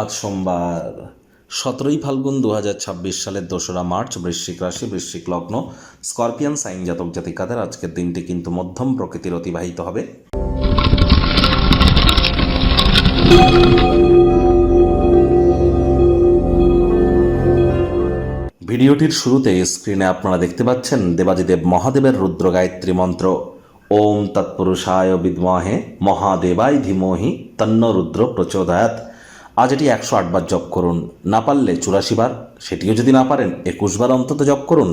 আজ সোমবার 17ই ফাল্গুন 2026 সালের 2রা মার্চ। বৃশ্চিক রাশি, বৃশ্চিক লগ্ন, স্করপিয়ান সাইন জাতক জাতিকাদের আজকের দিনটি কিন্তু মধ্যম প্রকৃতির অতিবাহিত হবে। ভিডিওটির শুরুতে স্ক্রিনে আপনারা দেখতে পাচ্ছেন দেবাদিদেব মহাদেবের রুদ্র গায়ত্রী মন্ত্র। ওম তৎপুরুষায় বিদ্মহে মহাদেবায় ধীমহি তন্ন রুদ্র প্রচোদয়াৎ। আজ এটি 108 বার জপ করুন, না পারলে 84 বার, সেটিও যদি না পারেন 21 বার অন্তত জপ করুন।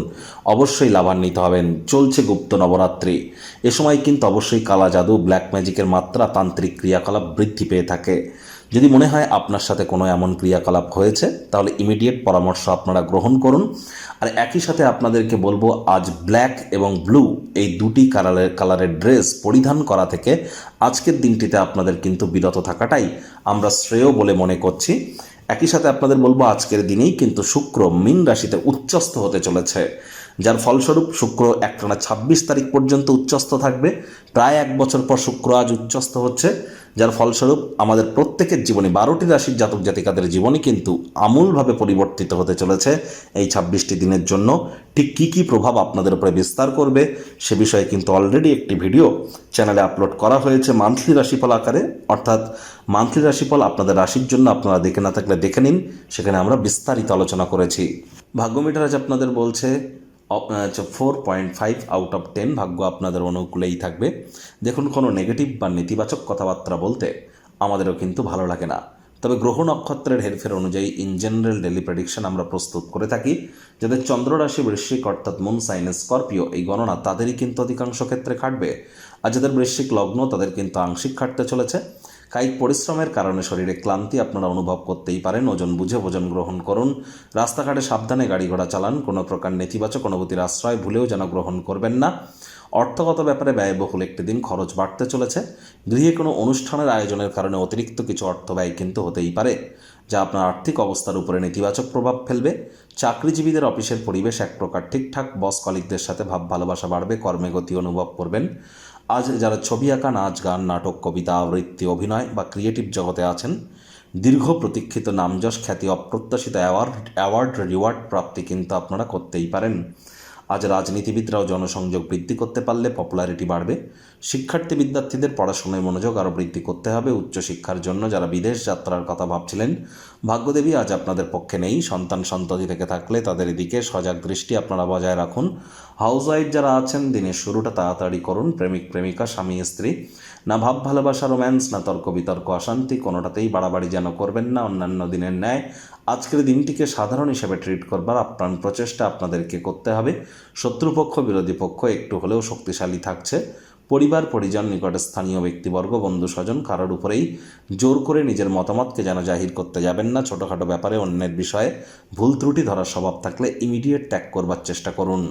অবশ্যই লাভান্বিত হবেন। চলছে গুপ্ত নবরাত্রি, এ সময় কিন্তু অবশ্যই কালা জাদু, ব্ল্যাক ম্যাজিকের মাত্রা, তান্ত্রিক ক্রিয়াকলাপ বৃদ্ধি পেয়ে থাকে। যদি মনে হয় আপনার সাথে কোনো এমন ক্রিয়াকলাপ হয়েছে, তাহলে ইমিডিয়েট পরামর্শ আপনারা গ্রহণ করুন। আর একই সাথে আপনাদেরকে বলবো, আজ ব্ল্যাক এবং ব্লু এই দুটি কালারের ড্রেস পরিধান করা থেকে আজকের দিনটিতে আপনাদের কিন্তু বিরত থাকাটাই আমরা শ্রেয় বলে মনে করছি। একই সাথে আপনাদের বলবো, আজকের দিনেই কিন্তু শুক্র মীন রাশিতে উচ্চস্থ হতে চলেছে, যার ফলস্বরূপ শুক্র একটানা 26 তারিখ পর্যন্ত উচ্চস্থ থাকবে। প্রায় 1 বছর পর শুক্র আজ উচ্চস্থ হচ্ছে, যার ফলস্বরূপ আমাদের প্রত্যেকের জীবনে 12টি রাশির জাতক জাতিকাদের জীবনই কিন্তু আমূলভাবে পরিবর্তিত হতে চলেছে এই 26টি দিনের জন্য। ঠিক কী কী প্রভাব আপনাদের উপরে বিস্তার করবে সে বিষয়ে কিন্তু অলরেডি একটি ভিডিও চ্যানেলে আপলোড করা হয়েছে মান্থলি রাশিফল আকারে। অর্থাৎ মান্থলি রাশিফল আপনাদের রাশির জন্য আপনারা দেখে না থাকলে দেখে নিন, সেখানে আমরা বিস্তারিত আলোচনা করেছি। ভাগ্য মিটার আজ আপনাদের বলছে 4.5 আউট অফ 10 ভাগ্য আপনাদের অনুকূলেই থাকবে। দেখুন, কোনো নেগেটিভ বা নেতিবাচক কথাবার্তা বলতে আমাদেরও কিন্তু ভালো লাগে না, তবে গ্রহ নক্ষত্রের হেরফের অনুযায়ী ইন জেনারেল ডেলি প্রেডিকশন আমরা প্রস্তুত করে থাকি। যাদের চন্দ্র রাশি বৃশ্চিক অর্থাৎ মুন সাইন স্করপিও, এই গণনা তাদেরই কিন্তু অধিকাংশ ক্ষেত্রে খাটবে। আর যাদের বৃশ্চিক লগ্ন তাদের কিন্তু আংশিক খাটতে চলেছে। কায়িক পরিশ্রমের কারণে শরীরে ক্লান্তি আপনারা অনুভব করতেই পারেন। ওজন বুঝে ভোজন গ্রহণ করুন। রাস্তাঘাটে সাবধানে গাড়ি ঘোড়া চালান। কোনো প্রকার নেতিবাচক অনুভূতির আশ্রয় ভুলেও যেন গ্রহণ করবেন না। অর্থগত ব্যাপারে ব্যয়বহুল একটি দিন, খরচ বাড়তে চলেছে। গৃহে কোনো অনুষ্ঠানের আয়োজনের কারণে অতিরিক্ত কিছু অর্থ ব্যয় কিন্তু হতেই পারে, যা আপনার আর্থিক অবস্থার উপরে নেতিবাচক প্রভাব ফেলবে। চাকরিজীবীদের অফিসের পরিবেশ এক প্রকার ঠিকঠাক। বস কলিগদের সাথে ভাব ভালোবাসা বাড়বে, কর্মে গতি অনুভব করবেন। আজ যারা ছবি আঁকা, নাচ গান, নাটক, কবিতা আবৃত্তি, অভিনয় বা ক্রিয়েটিভ জগতে আছেন, দীর্ঘ প্রতীক্ষিত নামযশ, খ্যাতি, অপ্রত্যাশিত অ্যাওয়ার্ড রিওয়ার্ড প্রাপ্তি কিন্তু আপনারা করতেই পারেন। আজ রাজনীতিবিদরাও জনসংযোগ বৃদ্ধি করতে পারলে পপুলারিটি বাড়বে। শিক্ষার্থী বিদ্যার্থীদের পড়াশোনায় মনোযোগ আরও বৃদ্ধি করতে হবে। উচ্চশিক্ষার জন্য যারা বিদেশ যাত্রার কথা ভাবছিলেন, ভাগ্যদেবী আজ আপনাদের পক্ষে নেই। সন্তান সন্ততি থেকে থাকলে তাদের দিকে সজাগ দৃষ্টি আপনারা বজায় রাখুন। হাউসওয়াইফ যারা আছেন, দিনের শুরুটা তাড়াতাড়ি করুন। প্রেমিক প্রেমিকা, স্বামী স্ত্রী, না ভাব ভালোবাসা রোম্যান্স, না তর্ক বিতর্ক অশান্তি, কোনোটাতেই বাড়াবাড়ি যেন করবেন না। অন্যান্য দিনের ন্যায় আজকের দিনটিকে সাধারণ হিসেবে ট্রিট করবার আপ্রাণ প্রচেষ্টা আপনাদেরকে করতে হবে। শত্রুপক্ষ বিরোধী পক্ষ একটু হলেও শক্তিশালী থাকছে। পরিবার পরিজন, নিকটে স্থানীয় ব্যক্তিবর্গ, বন্ধু স্বজন, কারোর উপরেই জোর করে নিজের মতামতকে যেন জাহির করতে যাবেন না। ছোটোখাটো ব্যাপারে অন্যের বিষয়ে ভুল ত্রুটি ধরার স্বভাব থাকলে ইমিডিয়েট ত্যাগ করবার চেষ্টা করুন।